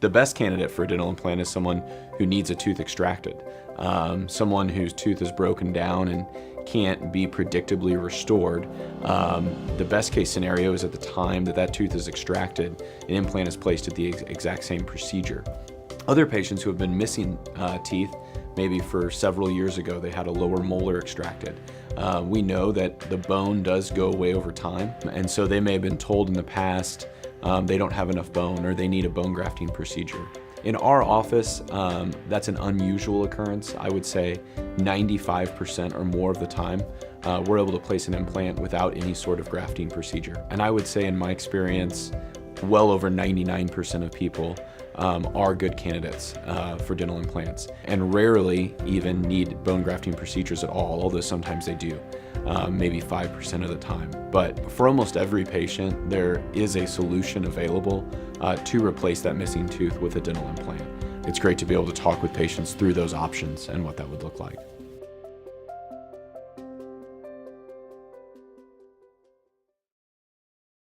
The best candidate for a dental implant is someone who needs a tooth extracted, someone whose tooth is broken down and can't be predictably restored. The best case scenario is at the time that that tooth is extracted, an implant is placed at the exact same procedure. Other patients who have been missing teeth, maybe for several years ago, they had a lower molar extracted. We know that the bone does go away over time, and so they may have been told in the past they don't have enough bone or they need a bone grafting procedure. In our office, that's an unusual occurrence. I would say 95% or more of the time, we're able to place an implant without any sort of grafting procedure. And I would say in my experience, well over 99% of people are good candidates for dental implants and rarely even need bone grafting procedures at all, although sometimes they do, maybe 5% of the time. But for almost every patient, there is a solution available to replace that missing tooth with a dental implant. It's great to be able to talk with patients through those options and what that would look like.